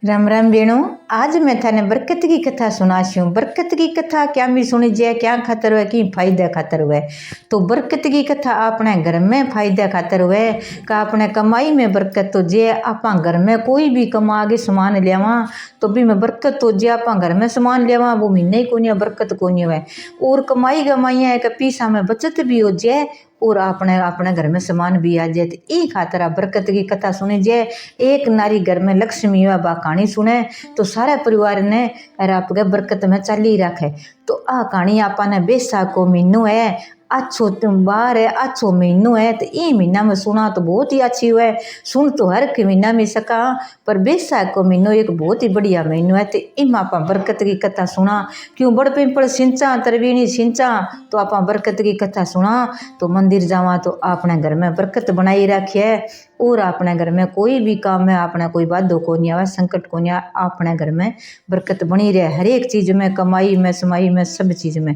राम राम बेणो। आज मैं थाने बरकत की कथा सुनाशूँ। बरकत की कथा क्या भी सुनी जाए, क्या खातर हुए, कि फायदा खातर हुए। तो बरकत की कथा अपने घर में फायदा खातर हुए का अपने कमाई में बरकत तो जे आप घर में कोई भी कमा के सामान लियावा तो भी में बरकत तो जे आप घर में सामान लियावा वो महीने ही कोनी बरकत कोनी हुए। और कमाई है कि पैसा में बचत भी हो जाए और अपने अपने घर में सामान भी आ जाए। तो ई खातर आप बरकत की कथा सुनी जाए। एक नारी घर में लक्ष्मी हुआ बा कहानी सुने तो सारे परिवार ने और आपके बरकत में चाली रखे। तो आ कहानी आपने बैसाख को महीनों है, अच्छो बार है, अच्छो महीनों है। तो ये महीना में सुना तो बहुत ही अच्छी हुआ है। सुन तो हर के महीना में सका पर बैसाख को महीनों एक बहुत ही बढ़िया महीनों है। तो इम आप बरकत की कथा सुना क्यों बड़ पिंपल सिंचा तरवीणी सिंचा तो आप बरकत की कथा सुना तो मंदिर जावा तो अपने घर में बरकत बनाई रखी है। और अपने घर में कोई भी काम में अपना कोई बाधो को नहीं आवा, संकट को नहीं आवा, अपने घर में बरकत बनी रहे हर एक चीज में, कमाई में, समाई में, सब चीज में।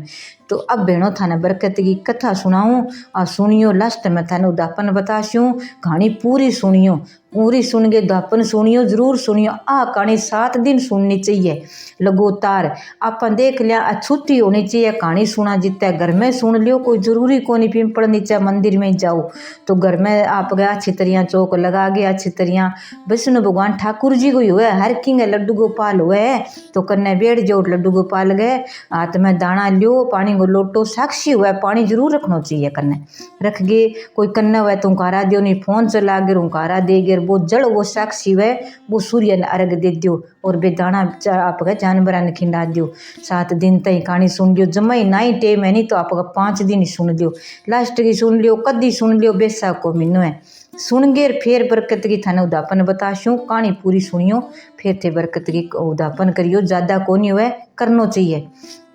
तो अब बेणो थाने बरकत की कथा सुनाऊं और सुनियो। लास्ट में थाने उदापन बताशूँ, कहानी पूरी सुनियो, पूरी सुन के उदापन सुनियो, जरूर सुनियो। आ कहानी 7 दिन सुननी चाहिए लगातार। अपन देख लिया छुट्टी होनी चाहिए कहानी सुना जितने घर में सुन लियो, कोई जरूरी को नहीं पिंपड़ नीचे मंदिर में जाओ तो घर में आप गया अच्छी तरह चौक लगा गया अच्छी तरह विष्णु भगवान ठाकुर जी को ही हुए हर किंग लड्डू गोपाल हुए तो कन्ने बैठ जाओ लड्डू गोपाल गए हाथ में दाना लियो पानी को लोटो साक्षी हुआ पानी जरूर रखना चाहिए कन्ने रख गए। कोई कन्ने हुआ तो उंकारा दियो नहीं फोन चला गिर उंकारा दे गिर वो जड़ वो साक्षी हुए वो सूर्य ने अर्घ दे दियो और बे दाना आप जानवर ने खिंडा दियो। 7 दिन तक कहानी सुन लियो जमाई नाई टेम है नहीं तो आप 5 दिन ही सुन लियो, लास्ट की सुन लियो, कदी सुन लियो। बैसाख को महीनों है सुन गे फिर बरकत की थाने उदापन बताशूँ। कहानी पूरी सुनियो फिर थे बरकत की उदापन करियो, ज़्यादा को नहीं हुए करना चाहिए।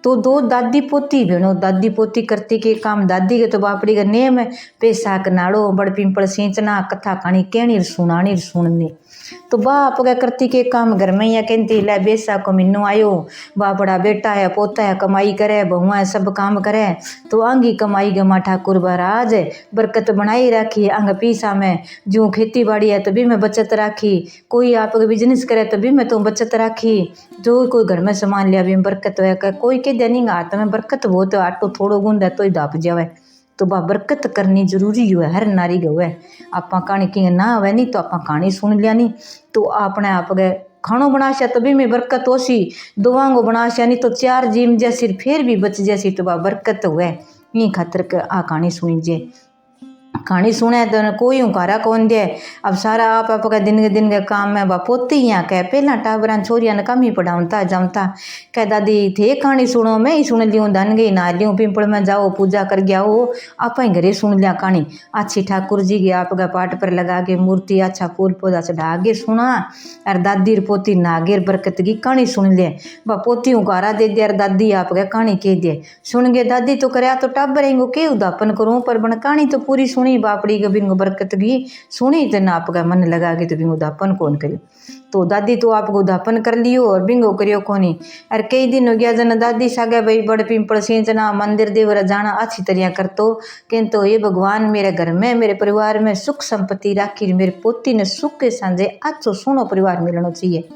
तो 2 दादी पोती भेणो, दादी पोती करती के काम दादी के तो बापड़ी का नेम है बैसाख नाड़ो बड़ पिंपल सींचना कथा कहानी कहनी सुनानी सुननी। तो बाप क्या करती के काम घर में या कहती लै बैसाख को महीनों आयो बा बड़ा बेटा है पोता है कमाई करे बहुआ है सब काम करे तो आंगी कमाई गमा ठाकुर महाराज बरकत बनाई रखी अंग पीसा में। जो खेती बाड़ी है तो भी मैं बचत राखी, कोई आप बिजनेस करे तो भी मैं तो बचत राखी, जो कोई घर में सामान लिया भी बरकत है। कोई के देनी हाथ में बरकत हो तो आटो थोड़ो गुंद है तो ही दाप जावे। तो बा बरकत करनी जरूरी है हर नारी गो है। आप कहानी की ना हुए नहीं तो आप कहानी सुन लिया नहीं तो अपने आप गए खानो बनाशा तो भी मैं बरकत हो सी, दुआंगो बनाशा नहीं तो 4 जीम जैसी फिर भी बच जैसी तो बा बरकत हुए। ये खातर आ कहानी सुनी जे कहानी सुने तो कोई उकारा कौन दे। अब सारा आप का दिन के काम में पोती यहाँ कह पहला टाबरा छोरिया ने कम ही पढ़ाऊता जमता कह दादी थे कहानी सुनो मैं ही सुन लियूँ धन गई ना लियूँ पिंपल में जाओ पूजा कर गया हो आप ही घरे सुन लिया कहानी अच्छी ठाकुर जी की आपका पाठ पर लगा के मूर्ति अच्छा फूल पौधा चढ़ा के सुना और दादी पोती नागेर बरकत की कहानी सुन ले बा पोती उकारा दे दिया दादी आपका कहानी कह दे सुन गए दादी तो करे तो टाबर के उदापन करूँ पर बन कहानी तो पूरी सुनी बापड़ी के बिंगो बरकत की सुनी तो ना आपका मन लगा के तो बिंगो उदापन कौन करियो। तो दादी तो आपको उदापन कर लियो और बिंगो करियो कोनी। और कई दिन हो गया जन दादी सागे भाई बड़ पिंपल सींचना मंदिर देवरा जाना अच्छी तरह कर तो कहते तो ये भगवान मेरे घर में मेरे परिवार में सुख संपत्ति राखी मेरे पोती ने सुख के सांझे अच्छो सोनो परिवार मिलना चाहिए।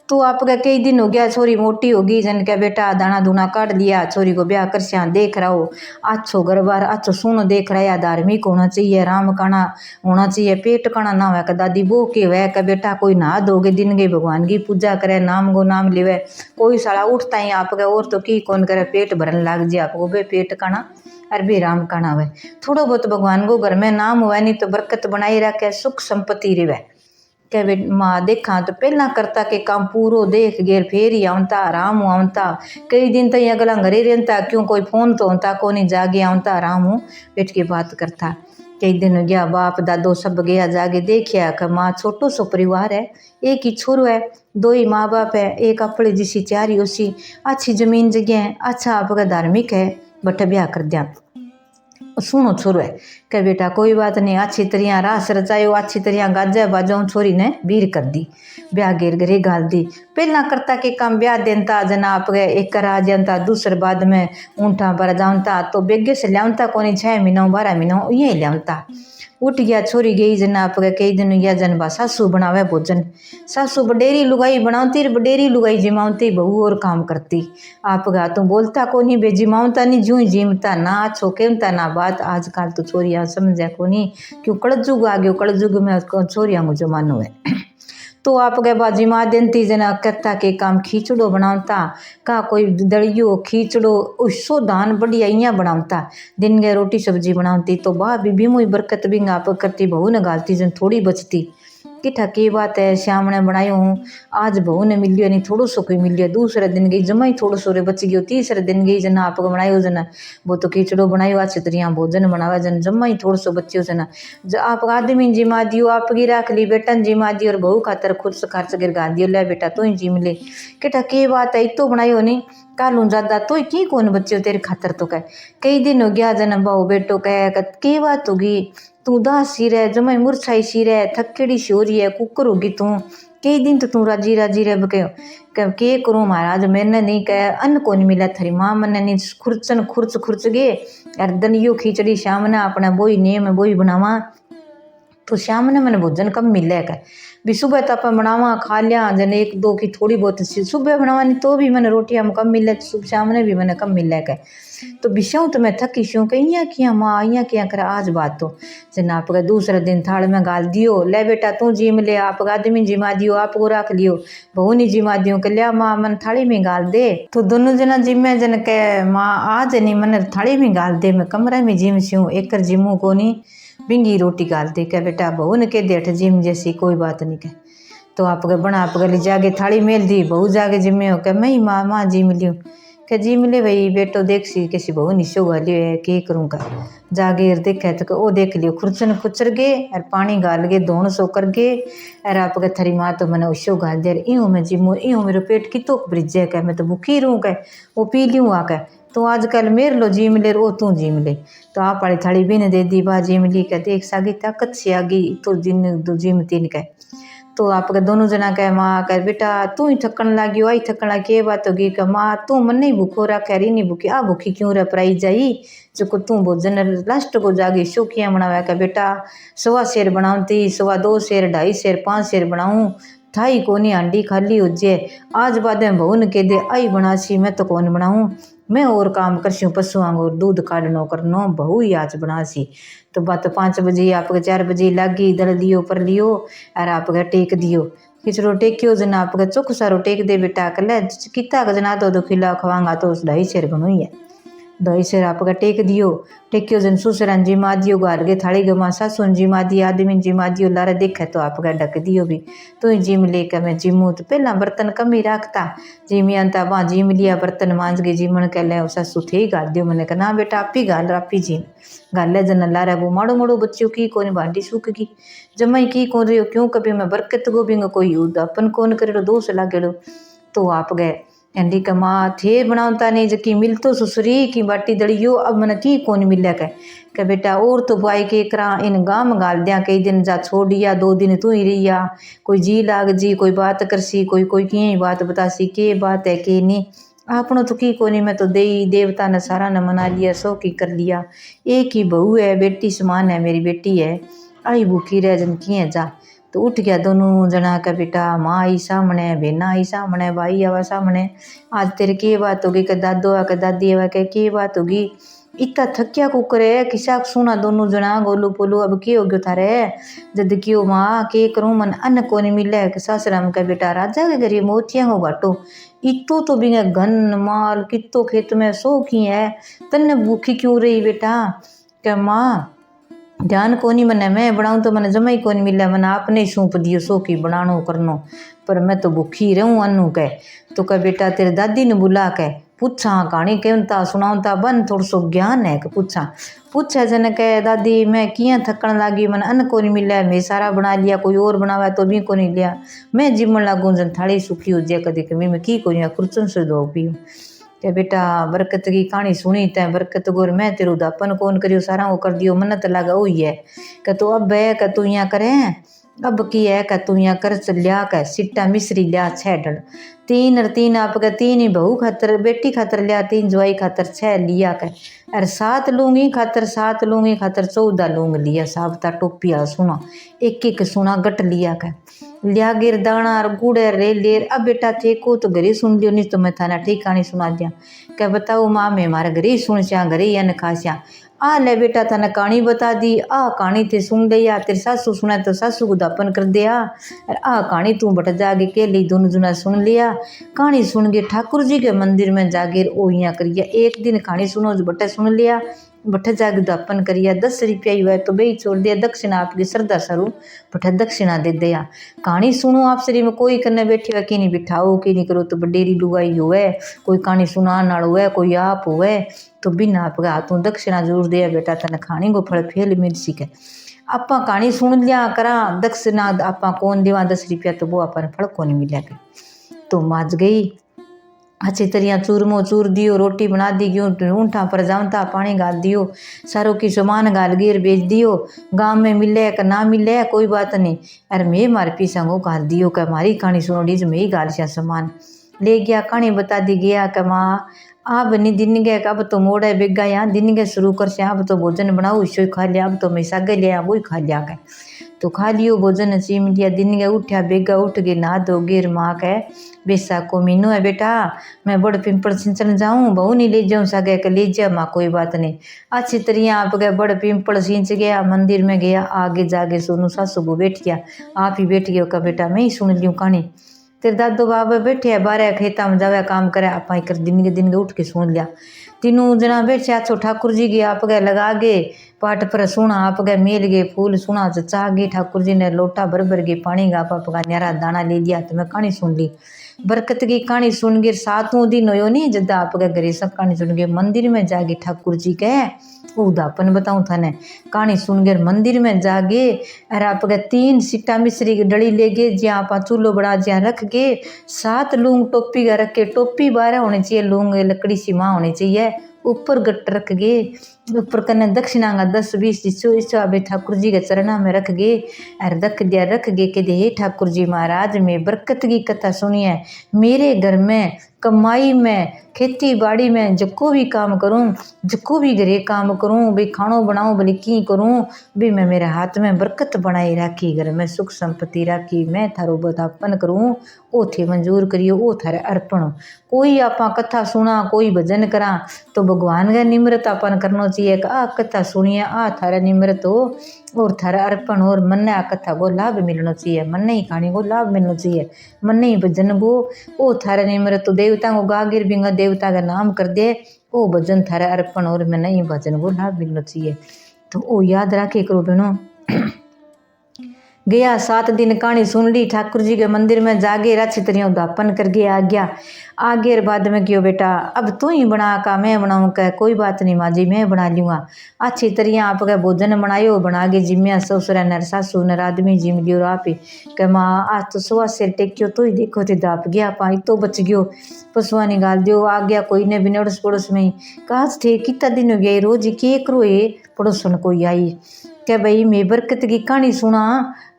तो आपका कई दिन हो गया छोरी मोटी होगी जन क्या बेटा दाना दूना काट लिया छोरी को ब्याह कर सिया देख रहा हो अच्छो घर बार अच्छो सुनो देख रहा है धार्मिक होना चाहिए राम काना होना चाहिए पेट काना ना हुआ दादी वो के वह का बेटा कोई नहा धोगे दिन गए भगवान की पूजा करे नाम गो नाम लेवे कोई साला उठता ही आपका और तो की कौन करे पेट भरन लाग जाए आपको बे पेट काना और भी राम काना हुए थोड़ा बहुत भगवान को घर में नाम हुआ नहीं तो बरकत बनाई रखे सुख संपत्ति रिवे क्या बे माँ देखा तो पहला करता के काम पूरो देख गेर फिर ही आवता आराम आवता कई दिन तक अगला घरे रहता क्यों कोई फोन तो होता को नहीं जागे आवता आराम हो बैठ के बात करता। कई दिन हो गया बाप दादो सब गया जागे देखिया कि माँ छोटो सो परिवार है एक ही छोरो है 2 ही माँ बाप है एक अपने जिसी 4 ही उसी अच्छी जमीन जगह है अच्छा आपका धार्मिक है बट ब्याह कर दिया सुनो छोरो है कह बेटा कोई बात नहीं अच्छी तरह रास रचायो अच्छी तरह गाजा बाजाऊँ छोरी ने बीर कर दी ब्याह गिर घरे गाल दी। पहला करता के काम ब्याह देता जना आप गए एक आ जाता दूसरे बाद में ऊँटा पर जाता तो बेगे से लियाता को नहीं 6 महीनों 12 महीनों ये लियाता उठ गया छोरी गई जन आप कई दिन गया जन बा सासू बनावे भोजन। सासू बडेरी लुगाई बनाती बडेरी लुगाई जिमावती बहू और काम करती। आप गा तू बोलता को नहीं बे जिमावता नहीं जूँ जिमता ना छोकेमता ना बात। आजकल तो छोरियाँ समझे को नहीं क्यों कलजुग आ गयो कलजुग में छोरियाँ को जमानो है। तो आप गए बाजी माँ देती जना करता के काम खींचड़ो बनावता का कोई दलियो खींचड़ो उसो दान बढ़िया इं बनावता। दिन गए रोटी सब्जी बनावती तो वाह बीबी मुई बरकत भी आप करती बहू ने गालती जन थोड़ी बचती किठा की बात है श्याम ने बनायो हूँ आज बहू ने मिलियो नहीं थोड़ो सो कोई मिलियो। दूसरे दिन गई जमा ही थोड़ो सो रे बच गयो। तीसरे दिन गई जना आप बनायो जना वो तो खिचड़ो बनायो अच्छी तरह भोजन बनावा जन जमा ही थोड़ो सो बच्चियो जना आप आदमी जिमा दियो आपकी राख ली बेटा जिमा दियो और बहू खातर खुद खर्च गिरगा दियो ले बेटा तू ही जिम ले। किठा की बात है तो बनायो नहीं कालू ज्यादा तो की कौन बच्चे तेरे खातर तो कह कई दिन हो गया जन बहू बेटो कह की बात होगी तू उदासी रह जमाई मुरछाई सी रह थकेड़ी सी हो रही है कुकर होगी तू कई दिन तो तू राजी राजी रह के करूँ महाराज मैंने नहीं कह अन्न को नहीं मिला थारी माँ मैंने नहीं खुर्चन खुर्च गे यार दनियो खिचड़ी शाम ने अपना बोई नेम बोई बनावा तो शाम ने मैंने भोजन कम मिले का भी सुबह तो आप बनावा खा लिया जन एक दो की थोड़ी बहुत सुबह बनावानी तो भी मैंने रोटियाँ कम मिले शाम ने भी मैंने कम मिले का तो बिशाऊँ तो मैं थकी शूँ कि इं किया माँ इं किया कर आज बात तो जन आप दूसरे दिन थाल में गाल दियो ले बेटा तू जिम ले आप आदमी जिमा दियो आपको रख लियो बहू नहीं जिमा दियो कि लिया माँ मन थाली में गाल दे तो दोनों जना जिमे जन के माँ आज नहीं मन थाली में गाल दे मैं कमरे में जिम सूँ एक जिमू को नहीं बिंगी रोटी गाल दे क्या बेटा बहू ने कह दे जिम जैसी कोई बात नहीं कह तो आप बना आप गली जाके थाली मेल दी बहू जाके जिम्मे हो क्या मैं माँ माँ जिम लियो क्या जी मिले भाई बेटो देख सी किसी बहू निशो गालियो है के करूँगा जागे देखे तो वो देख लियो खुरचन खुचर गे और पानी गाल गे दोन सो कर गे और आप थारी माँ तो मैंने उसो गाल दे यूँ मैं जिमो यूँ मेरे पेट कितो ब्रिजे कह मैं तो भूखी रहूँ कह वो पी लूँ आ कह तो आजकल मेर लो जी मिले ओ तू जी मिले तो आप वाली थाली भी ने दे दी बा जी मिली कह देख सागी ताकत से आ गई तो दिन दो जिम तीन कह तो आप दोनों जना कह माँ कह बेटा तू ही थकन लागियो आई थकन लगी के बात होगी कह माँ तू मन नहीं भूखो रख रही नहीं भूखी आ भूखी क्यों रह पराई जाई जो को तू भोजन लास्ट को जागी शौकियाँ बनावा कह बेटा 1.25 सेर बनाऊती 2.25 सेर 2.5 सेर 5 सेर बनाऊँ थाई कोनी हांडी खाली हो जाए आज बाद में बहू ने कह दे आई बना सी मैं तो कौन बनाऊँ मैं और काम करसी पशुओं को दूध काटनो करनो बहू ही आज बना सी तो बात 5 बजे आप 4 बजे लागी दल दियो पर लियो और आप टेक दियो खिचड़ो टेक्यो जना आप चुख सारो टेक दे बेटा कल किता जना तो खिला खवांगा तो 2.5 सेर घणो ही है 2.5 सेर आप टेक दियो टेक्यो जन सुसरान जिमा दियो गाल के थाली गमा सासुन जिमा दी आदमी जिमा दियो लारे देखे तो आप ढक दियो भी तो ही जिम लेकर मैं जिमू तो पहला बर्तन कम ही रखता जिमियाता वहाँ जिम लिया बर्तन मांझ के जिमन कह ले सासू थे ही गाल दियो मैंने कहा ना बेटा आप ही गाल आप ही जिम गाल जन लारा वो माड़ो माड़ो बच्चों की कौन भांडी सूख गई जमाई की कौन रही क्यों कभी मैं बरकत गो भी कोई अपन कौन करे दोष लागेड़ो तो आप गए एंडी का माँ थे बनावता नहीं जबकि मिलतो सुसरी की बाटी दड़ियो अब मन की कौन मिले कह बेटा और तो बाई के करा इन गाम गाल दिया कई दिन जा छोड़ दिया 2 दिन तू ही रही कोई जी लाग जी कोई बात करसी कोई कोई की बात बतासी के बात है के नहीं आपनो तो की कोनी मैं तो देई देवता ने सारा न मना लिया सो की कर लिया एक ही बहू है बेटी समान है मेरी बेटी है आई भूखी रह जन की है जा तो उठ गया दोनों जना का बेटा माँ आई सामने बेना आई सामने भाई आवा सामने आज तेरे की बात होगी कि दादो आ के दादी आवा के बात होगी इतना थकिया कुकर है किसा सुना दोनों जना गोलू पोलू अब के हो गयो थारे जद क्यों माँ के करूँ मन अन्न को नहीं मिले सासरा में का बेटा राजा के गरीब मोतिया को घाटो इतो तो भी घन माल कितो खेत में सो की है तन्ने भूखी क्यों रही बेटा क्या माँ ध्यान कोनी मने मैं बनाऊँ तो मैंने जमा ही कोनी मिला मैंने आपने ही सौंप दियो सो की बनानो करनो पर मैं तो भूखी रहूँ अनु कह तो कह बेटा तेरे दादी ने बुला के पूछा कहानी कहता सुनाता बन थोड़ा सो ज्ञान है कि पूछा जन कह दादी मैं किया थकन लागी मैंने अन्न को नहीं मिला मैं सारा बना लिया कोई और बनावा तो भी को नहीं लिया मैं जिमन लागू जन थाली सूखी हो जाए कभी कभी मैं की को खुर्चन से दो भी ते बेटा बरकत की कहानी सुनी तैं बरकत गोर मैं तेरू दापन कौन करियो सारा वो कर दियो मन्नत लगा वही है कि तू अब है कि तू यहाँ करे अब की है कि तू यहाँ कर लिया कह सिट्टा मिश्री लिया 6 डल तीन और तीन आपके तीन ही बहू खातर बेटी खातर लिया, तीन जवाई खातर 6 लिया के, और 7 लूंगी खातर 14 लूंग लिया। साबता टोपिया सुना एक एक सुना गट लिया के लिया गिर दाना और गुड़ रे लेर। अब बेटा थे को तो घरे सुन लियो, नहीं तो मैं थाना ठिकानी सुना दिया। क्या बताओ माँ मैं हमारे घरे ही सुन श्या, घरे ही अन खास्या। आ ले बेटा थाने कहानी बता दी, आ कहानी थे सुन लिया, तेरे सासू सुना तो सासू को दापन कर दिया, और आ कहानी तू बट जागे के ली दोनों जुना सुन लिया। कहानी सुन के ठाकुर जी के मंदिर में जागे ओ यहाँ करिया। एक दिन कहानी सुनो जो बटे सुन लिया, बठे जाके दापन करिया। 10 रुपया ही हुआ तो बे छोड़ दिया, दक्षिणा आपकी श्रद्धा स्वरूप बठे दक्षिणा दे दिया। कहानी सुनो आप शरीर में कोई करने बैठी हुआ कि नहीं बिठाओ कि नहीं करो तो बडेरी लुगाई हुए, कोई कहानी सुनाने वाला हुए, कोई आप हुए तो बिना आपके हाथों दक्षिणा जरूर दिया। बेटा तने कहानी को फल फेल मिल सके। आपा कहानी सुन लिया करा दक्षिणा आपा कौन देवा 10 रुपया तो वो अपन फल को नहीं मिलेगा। तो माज गई अच्छी तरह चूरमो चूर दियो, रोटी बना दी क्यों, ऊँठा पर जामता पानी गाल दियो, सारों की सामान गाल गिर बेच दियो। गांव में मिले कि ना मिले कोई बात नहीं, अरे मैं मारे पीसा को गाल दियो कि हमारी कहानी सुनो डीज में ही गाल सिया सामान ले गया। कहानी बता दी गया कि माँ अब नहीं दिन गए, अब तो मोड़ा बेगा यहाँ दिन गए शुरू कर से, अब तो भोजन बनाओ इसो खा लिया, अब तो मैं सागे लिया वो ही खा लिया गए। तो खा लियो भोजन चीम लिया, दिन गए उठा बेगा उठ गए नहा धो गिर माँ के बैसाख को महीनो है बेटा मैं बड़ पिंपल सिंचन जाऊँ, बहू नहीं ले जाऊँ सागे के ले जा माँ कोई बात नहीं। अच्छी तरह आप गए बड़ पिंपल सिंच गया, मंदिर में गया, आगे जाके सोनू सासू को बैठ गया। आप ही बैठ गया का बेटा मैं ही सुन लियूँ कहानी, तेरे दादो बाबा बैठे बारह खेता में जावे काम करे, आप कर दिन के उठ के सुन लिया। तीनों जना बैठे अच्छो ठाकुर जी की आप गए लगा गे पाठ पर सुना, आप गए मेल गए फूल सुना चाह गए। ठाकुर जी ने लोटा भर भर के पानी गा पाप का न्यारा दाना ले लिया। तो मैं कहानी सुन ली, बरकत की कहानी सुन गए। 7वां दिन हो नहीं जदा आप गए घरे सब कहानी सुन गए। मंदिर में जागे ठाकुर जी के उदापन बताऊँ थाने, कहानी सुन गए मंदिर में जागे। अरे आप गए 3 सीटा मिश्री की डली ले गए, जहाँ आप चूल्हो बड़ा जहाँ रख गए। 7 लूंग टोपी का रख के, टोपी 12 होनी चाहिए, लूंग लकड़ी सी माँ होनी चाहिए, ऊपर गट रख गए। ऊपर कने दक्षिणा का 10-20 इच्छो अबे ठाकुर जी के चरणा में रख गए। अरे रख गए कि हे ठाकुर जी महाराज मैं बरकत की कथा सुनिए, मेरे घर में कमाई में खेती बाड़ी में जको भी काम करूँ, जको भी घरे काम करूँ, भाई खानो बनाऊँ भले की करूँ, भी मैं मेरे हाथ में बरकत बनाई राखी, घर में सुख संपत्ति राखी, मैं थारो बतापन करूँ ओ थे मंजूर करियो, ओ थारे अर्पण। कोई आपा कथा सुना कोई भजन करा तो भगवान का निम्रत अपन करना चाहिए कि आ कथा सुनिए आ थारा निम्रत हो और थारा अर्पण और मन ने आ कथा को लाभ मिलना चाहिए, मन ने ही कहानी को लाभ मिलना चाहिए, मन ने ही भजन को ओ थारा निम्रत तो देवता को गागिर बिंगा देवता का नाम कर दे ओ भजन थारा अर्पण और मन ही भजन को लाभ मिलना चाहिए। तो ओ याद रखे करो बहनों। गया 7 दिन कहानी सुन ली, ठाकुर जी के मंदिर में जागे अच्छी तरह उदापन कर गया आ गया। आगे बाद में क्यों बेटा अब तू ही बना का मैं बनाऊँ कह, कोई बात नहीं माँ जी मैं बना लूँगा। अच्छी तरह आप का भोजन बनायो, बना के जिम्या ससुर नर सासू नर आदमी जिम लियो आप ही कह माँ आज तो सुबह सिर टेक्यो तो ही देखो थे दाप गया पाई तो बच गयो, पशुआ निकाल दियो आ गया कोई ने भी अड़ोस पड़ोस में काज थे कितना दिन हो गया रोज के करो ये पड़ोसन कोई आई क्या भाई मैं बरकत की कहानी सुना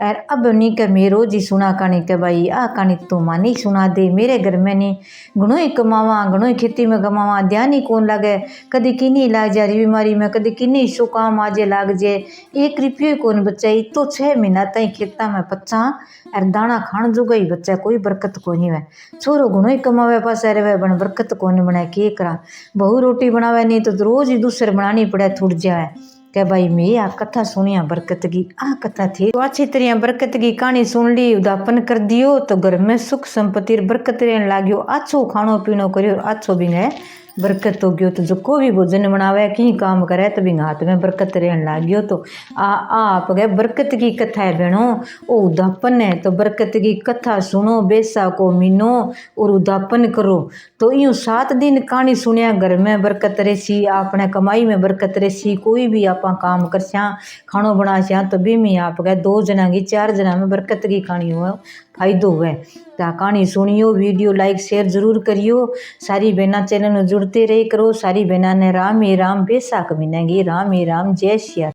और अब नहीं क्या मैं रोज ही सुना कहानी क्या भाई आ कहानी तो माँ नहीं सुना दे, मेरे घर में नहीं घणो ही कमावा घणो ही खेती में कमावा ध्यान ही कौन लगे, कभी किन्नी लाग जा रही बीमारी में, कभी किन्नी शो काम आजे लाग जाए, 1 रुपये कौन बच्चा तो 6 महीना तई खेता में पच्चा और दाना खान जोगा ही बच्चा, कोई बरकत को नहीं है। छोरो घणो ही कमावे पास रहे बन बरकत को नहीं बनाए के करा, बहु रोटी बनावे नहीं तो रोज ही दूसरे बनानी पड़े थुड़ जाए क्या भाई मैं आ कथा सुनिया बरकत की आ कथा थी। तो अच्छी तरह बरकत की कहानी सुन ली, उदापन कर दियो तो घर में सुख संपत्ति बरकत रहने लाग्यो, अच्छो खानो पीनो करियो अच्छो भी है बरकत हो गयो। तो जो कोई भी भोजन बनावे की काम करे तो भी हाथ में बरकत रहने लाग्यो। तो आप गए बरकत की कथा है बहनों ओ उदापन है, तो बरकत की कथा सुनो बैसा को मीनो और उदापन करो। तो यूँ 7 दिन कहानी सुनिया घर में बरकत रेसी, आपने कमाई में बरकत रेसी, कोई भी आप काम कर स्या खानो बना स्या तो भी में आप गए 2 जना की 4 जना में बरकत की कहानी हो फायदो हुए। तो कहानी सुनियो, वीडियो लाइक शेयर जरूर करियो, सारी बहना चैनल में जुड़ते रहे करो, सारी बहना ने राम ही राम बैसाख महीने की राम ही राम जय श्री